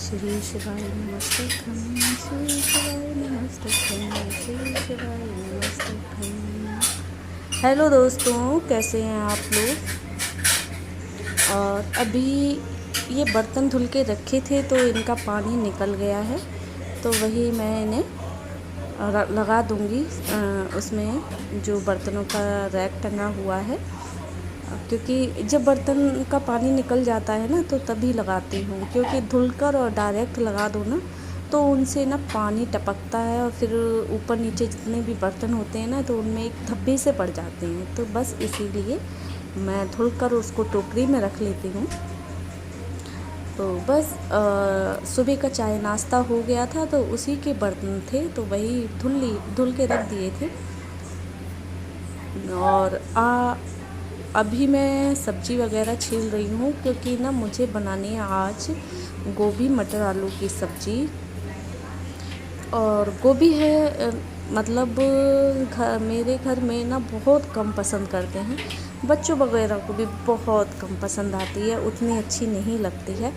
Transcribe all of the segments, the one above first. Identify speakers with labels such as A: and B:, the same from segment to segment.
A: श्री शिवाय नमस्ते खम, श्री शिवाय नमस्ते खम, श्री शिवाय नमस्ते खम। हेलो दोस्तों, कैसे हैं आप लोग। और अभी ये बर्तन धुल के रखे थे तो इनका पानी निकल गया है, तो वही मैं इन्हें लगा दूंगी उसमें जो बर्तनों का रैक टंगा हुआ है, क्योंकि जब बर्तन का पानी निकल जाता है ना तो तभी लगाती हूँ, क्योंकि धुलकर और डायरेक्ट लगा दो ना तो उनसे ना पानी टपकता है और फिर ऊपर नीचे जितने भी बर्तन होते हैं ना तो उनमें एक धब्बे से पड़ जाते हैं। तो बस इसीलिए मैं धुलकर उसको टोकरी में रख लेती हूँ। तो बस सुबह का चाय नाश्ता हो गया था तो उसी के बर्तन थे, तो वही धुल के रख दिए थे। और अभी मैं सब्ज़ी वगैरह छील रही हूँ, क्योंकि ना मुझे बनानी है आज गोभी मटर आलू की सब्ज़ी। और गोभी है मतलब मेरे घर में ना बहुत कम पसंद करते हैं, बच्चों वगैरह को भी बहुत कम पसंद आती है, उतनी अच्छी नहीं लगती है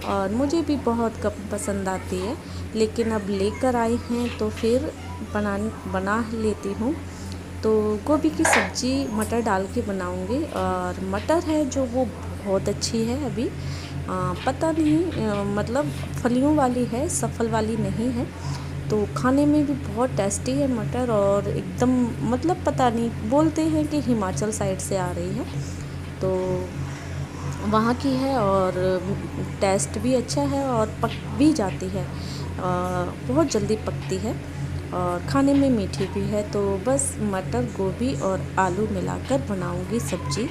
A: और मुझे भी बहुत कम पसंद आती है। लेकिन अब लेकर आई हैं तो फिर बना लेती हूँ। तो गोभी की सब्ज़ी मटर डाल के बनाऊँगी। और मटर है जो वो बहुत अच्छी है, अभी पता नहीं मतलब फलियों वाली है, सफल वाली नहीं है। तो खाने में भी बहुत टेस्टी है मटर, और एकदम मतलब पता नहीं, बोलते हैं कि हिमाचल साइड से आ रही है तो वहाँ की है, और टेस्ट भी अच्छा है और पक भी जाती है, बहुत जल्दी पकती है और खाने में मीठी भी है। तो बस मटर गोभी और आलू मिलाकर बनाऊंगी सब्ज़ी,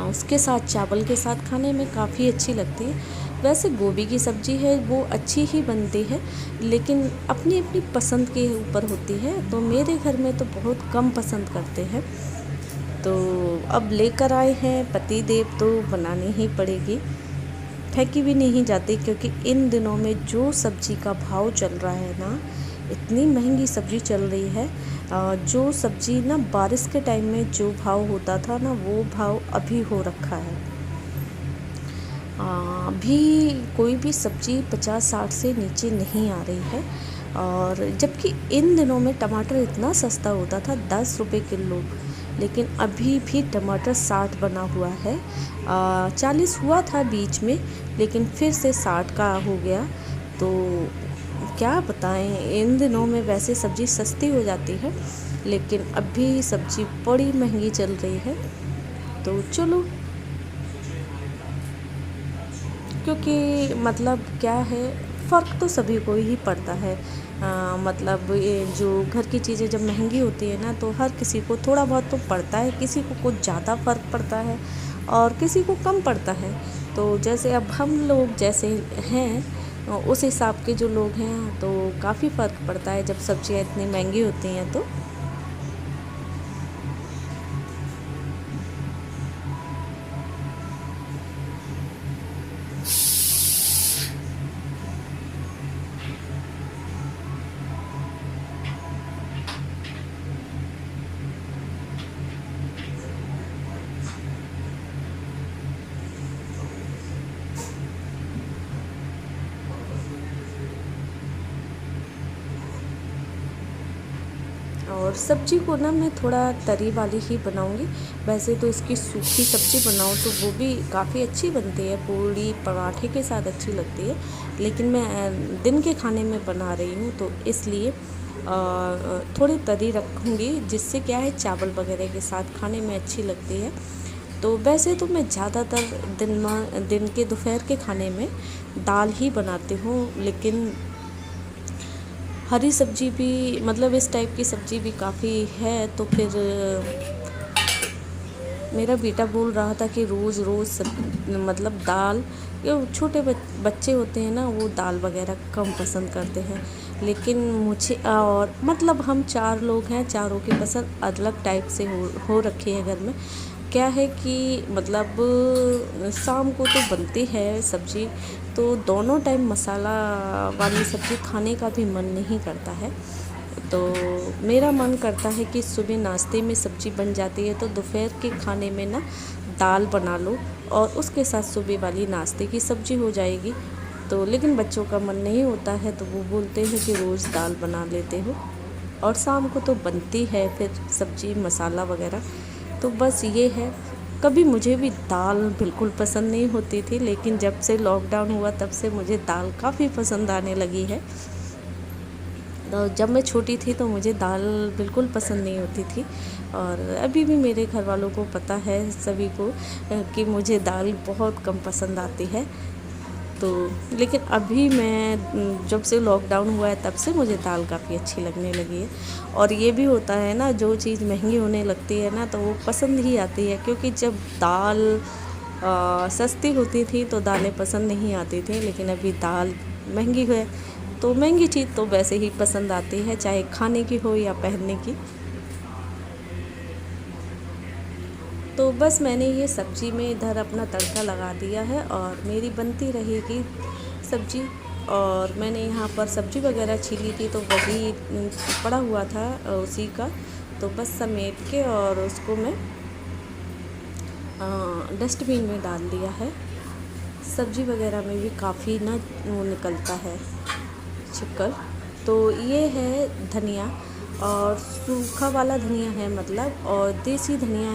A: उसके साथ चावल के साथ खाने में काफ़ी अच्छी लगती है। वैसे गोभी की सब्ज़ी है वो अच्छी ही बनती है, लेकिन अपनी अपनी पसंद के ऊपर होती है। तो मेरे घर में तो बहुत कम पसंद करते हैं, तो अब लेकर आए हैं पति देव तो बनानी ही पड़ेगी, फेंकी भी नहीं जाती, क्योंकि इन दिनों में जो सब्ज़ी का भाव चल रहा है ना, इतनी महंगी सब्ज़ी चल रही है। जो सब्ज़ी ना बारिश के टाइम में जो भाव होता था ना, वो भाव अभी हो रखा है। अभी कोई भी सब्ज़ी 50-60 से नीचे नहीं आ रही है। और जबकि इन दिनों में टमाटर इतना सस्ता होता था 10 रुपये किलो, लेकिन अभी भी टमाटर 60 बना हुआ है। 40 हुआ था बीच में, लेकिन फिर से 60 का हो गया। तो क्या बताएं, इन दिनों में वैसे सब्ज़ी सस्ती हो जाती है, लेकिन अभी सब्ज़ी बड़ी महंगी चल रही है। तो चलो, क्योंकि मतलब क्या है, फ़र्क तो सभी को ही पड़ता है। मतलब ये जो घर की चीज़ें जब महंगी होती है ना, तो हर किसी को थोड़ा बहुत तो पड़ता है, किसी को कुछ ज़्यादा फ़र्क पड़ता है और किसी को कम पड़ता है। तो जैसे अब हम लोग जैसे हैं उस हिसाब के जो लोग हैं तो काफ़ी फ़र्क पड़ता है जब सब्ज़ियाँ इतनी महंगी होती हैं। तो और सब्ज़ी को ना मैं थोड़ा तरी वाली ही बनाऊंगी। वैसे तो इसकी सूखी सब्ज़ी बनाऊं तो वो भी काफ़ी अच्छी बनती है, पूड़ी पराठे के साथ अच्छी लगती है, लेकिन मैं दिन के खाने में बना रही हूँ तो इसलिए थोड़ी तरी रखूँगी, जिससे क्या है चावल वगैरह के साथ खाने में अच्छी लगती है। तो वैसे तो मैं ज़्यादातर दिन के दोपहर के खाने में दाल ही बनाती हूँ, लेकिन हरी सब्ज़ी भी मतलब इस टाइप की सब्ज़ी भी काफ़ी है। तो फिर मेरा बेटा बोल रहा था कि रोज़ रोज़ मतलब दाल, ये छोटे बच्चे होते हैं ना, वो दाल वगैरह कम पसंद करते हैं, लेकिन मुझे और मतलब हम 4 लोग हैं, चारों की पसंद अलग टाइप से हो रखी है घर में। क्या है कि मतलब शाम को तो बनती है सब्ज़ी, तो दोनों टाइम मसाला वाली सब्ज़ी खाने का भी मन नहीं करता है। तो मेरा मन करता है कि सुबह नाश्ते में सब्ज़ी बन जाती है तो दोपहर के खाने में ना दाल बना लो और उसके साथ सुबह वाली नाश्ते की सब्ज़ी हो जाएगी। तो लेकिन बच्चों का मन नहीं होता है तो वो बोलते हैं कि रोज़ दाल बना लेते हो, और शाम को तो बनती है फिर सब्ज़ी मसाला वगैरह। तो बस ये है। कभी मुझे भी दाल बिल्कुल पसंद नहीं होती थी, लेकिन जब से लॉकडाउन हुआ तब से मुझे दाल काफ़ी पसंद आने लगी है। तो जब मैं छोटी थी तो मुझे दाल बिल्कुल पसंद नहीं होती थी, और अभी भी मेरे घर वालों को पता है सभी को कि मुझे दाल बहुत कम पसंद आती है। तो लेकिन अभी मैं जब से लॉकडाउन हुआ है तब से मुझे दाल काफ़ी अच्छी लगने लगी है। और ये भी होता है ना, जो चीज़ महंगी होने लगती है ना तो वो पसंद ही आती है, क्योंकि जब दाल सस्ती होती थी तो दालें पसंद नहीं आती थी, लेकिन अभी दाल महंगी है तो महंगी चीज़ तो वैसे ही पसंद आती है, चाहे खाने की हो या पहनने की। तो बस मैंने ये सब्ज़ी में इधर अपना तड़का लगा दिया है और मेरी बनती रहेगी सब्ज़ी। और मैंने यहाँ पर सब्ज़ी वगैरह छीली थी तो वही पड़ा हुआ था उसी का, तो बस समेट के और उसको मैं डस्टबिन में डाल दिया है। सब्ज़ी वगैरह में भी काफ़ी ना वो निकलता है चिक्कल। तो ये है धनिया, और सूखा वाला धनिया है मतलब, और देसी धनिया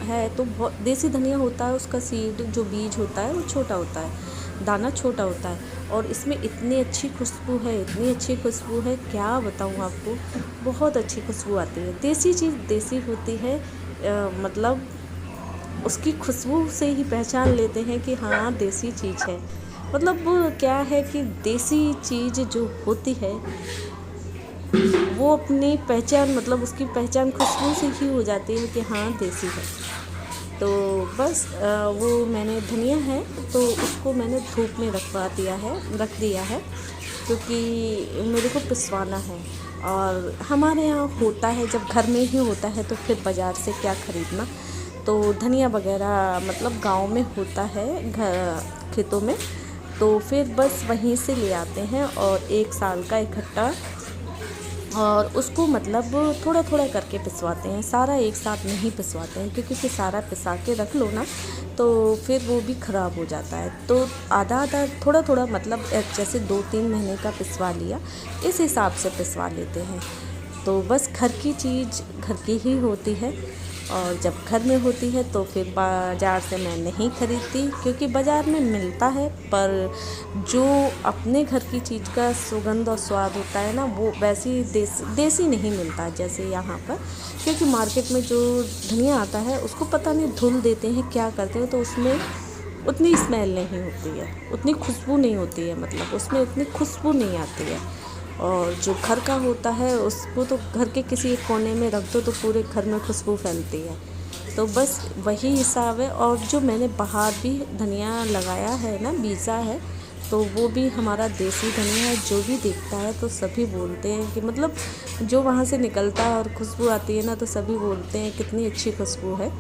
A: है तो बहुत देसी धनिया होता है, उसका सीड जो बीज होता है वो छोटा होता है, दाना छोटा होता है। और इसमें इतनी अच्छी खुशबू है, इतनी अच्छी खुशबू है, क्या बताऊँ आपको, बहुत अच्छी खुशबू आती है। देसी चीज़ देसी होती है, मतलब उसकी खुशबू से ही पहचान लेते हैं कि हाँ देसी चीज़ है। मतलब क्या है कि देसी चीज़ जो होती है वो अपनी पहचान, मतलब उसकी पहचान खुशबू से ही हो जाती है कि हाँ देसी है। तो बस वो मैंने धनिया है तो उसको मैंने धूप में रख दिया है, क्योंकि मेरे को पिसवाना है। और हमारे यहाँ होता है, जब घर में ही होता है तो फिर बाज़ार से क्या ख़रीदना। तो धनिया वगैरह मतलब गांव में होता है, घर खेतों में, तो फिर बस वहीं से ले आते हैं और 1 साल का इकट्ठा, और उसको मतलब थोड़ा थोड़ा करके पिसवाते हैं, सारा एक साथ नहीं पिसवाते हैं, क्योंकि फिर सारा पिसा के रख लो ना तो फिर वो भी ख़राब हो जाता है। तो आधा आधा थोड़ा थोड़ा, मतलब जैसे 2-3 महीने का पिसवा लिया, इस हिसाब से पिसवा लेते हैं। तो बस घर की चीज़ घर की ही होती है, और जब घर में होती है तो फिर बाज़ार से मैं नहीं ख़रीदती, क्योंकि बाज़ार में मिलता है पर जो अपने घर की चीज़ का सुगंध और स्वाद होता है ना, वो वैसी देसी नहीं मिलता जैसे यहाँ पर। क्योंकि मार्केट में जो धनिया आता है उसको पता नहीं धुल देते हैं क्या करते हैं, तो उसमें उतनी स्मेल नहीं होती है, उतनी खुशबू नहीं होती है, मतलब उसमें उतनी खुशबू नहीं आती है। और जो घर का होता है उसको तो घर के किसी एक कोने में रख दो तो पूरे घर में खुशबू फैलती है। तो बस वही हिसाब है। और जो मैंने बाहर भी धनिया लगाया है ना, बीजा है, तो वो भी हमारा देसी धनिया है। जो भी देखता है तो सभी बोलते हैं कि मतलब जो वहाँ से निकलता है और खुशबू आती है ना, तो सभी बोलते हैं कितनी अच्छी खुशबू है।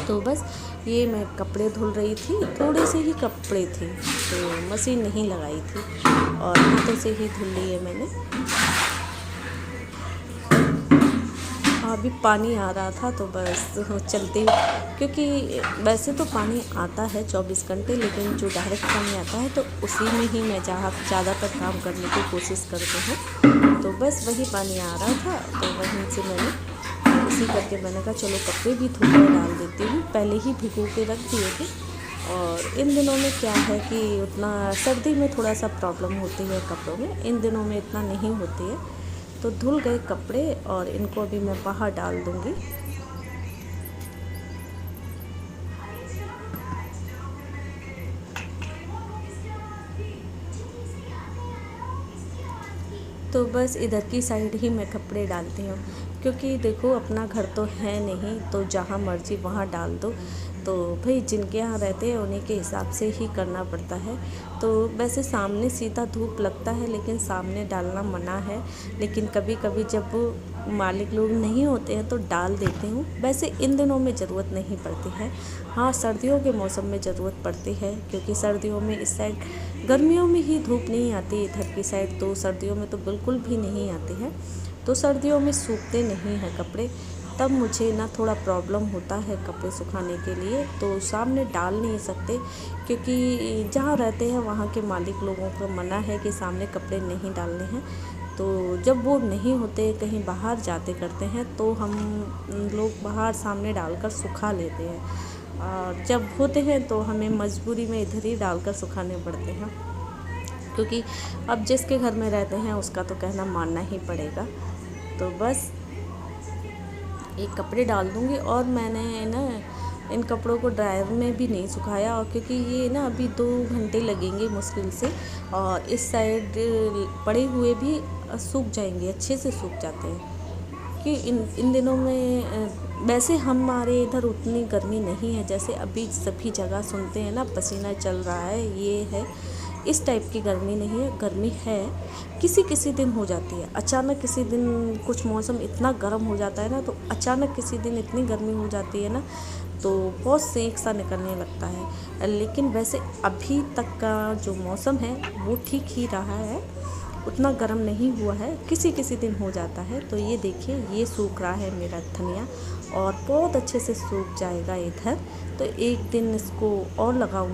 A: तो बस ये मैं कपड़े धुल रही थी, थोड़े से ही कपड़े थे तो मशीन नहीं लगाई थी और हाथों से ही धुल लिए मैंने। अभी पानी आ रहा था तो बस चलते, क्योंकि वैसे तो पानी आता है 24 घंटे, लेकिन जो डायरेक्ट पानी आता है तो उसी में ही मैं ज़्यादातर काम करने की कोशिश करती हूँ। तो बस वही पानी आ रहा था तो वहीं से मैंने इसी करके मैंने कहा चलो कपड़े भी थोड़े डाल देती हूँ। पहले ही भिगो के रख दिए थे। और इन दिनों में क्या है कि उतना सर्दी में थोड़ा सा प्रॉब्लम होती है कपड़ों में, इन दिनों में इतना नहीं होती है। तो धुल गए कपड़े और इनको अभी मैं बाहर डाल दूँगी। तो बस इधर की साइड ही मैं कपड़े डालती हूँ, क्योंकि देखो अपना घर तो है नहीं तो जहाँ मर्जी वहाँ डाल दो। तो भाई जिनके यहाँ रहते हैं उन्हीं के हिसाब से ही करना पड़ता है। तो वैसे सामने सीधा धूप लगता है लेकिन सामने डालना मना है, लेकिन कभी कभी जब मालिक लोग नहीं होते हैं तो डाल देती हूँ। वैसे इन दिनों में ज़रूरत नहीं पड़ती है, हाँ सर्दियों के मौसम में ज़रूरत पड़ती है, क्योंकि सर्दियों में इस साइड, गर्मियों में ही धूप नहीं आती इधर की साइड, तो सर्दियों में तो बिल्कुल भी नहीं आती है। तो सर्दियों में सूखते नहीं हैं कपड़े, तब मुझे ना थोड़ा प्रॉब्लम होता है कपड़े सुखाने के लिए, तो सामने डाल नहीं सकते क्योंकि जहाँ रहते हैं वहाँ के मालिक लोगों को मना है कि सामने कपड़े नहीं डालने हैं। तो जब वो नहीं होते, कहीं बाहर जाते करते हैं, तो हम लोग बाहर सामने डालकर सुखा लेते हैं। और जब होते हैं तो हमें मजबूरी में इधर ही डालकर सुखाने पड़ते हैं, क्योंकि अब जिसके घर में रहते हैं उसका तो कहना मानना ही पड़ेगा। तो बस एक कपड़े डाल दूँगी। और मैंने ना इन कपड़ों को ड्रायर में भी नहीं सुखाया, और क्योंकि ये ना अभी 2 घंटे लगेंगे मुश्किल से, और इस साइड पड़े हुए भी सूख जाएंगे, अच्छे से सूख जाते हैं कि इन दिनों में वैसे हमारे इधर उतनी गर्मी नहीं है, जैसे अभी सभी जगह सुनते हैं ना पसीना चल रहा है, ये है, इस टाइप की गर्मी नहीं है। गर्मी है, किसी किसी दिन हो जाती है अचानक, किसी दिन कुछ मौसम इतना गर्म हो जाता है ना, तो अचानक किसी दिन इतनी गर्मी हो जाती है ना, तो बहुत सेक सा निकलने लगता है। लेकिन वैसे अभी तक का जो मौसम है वो ठीक ही रहा है, उतना गर्म नहीं हुआ है, किसी किसी दिन हो जाता है। तो ये देखिए, ये सूख रहा है मेरा धनिया, और बहुत अच्छे से सूख जाएगा इधर। तो एक दिन इसको और लगाऊंगी।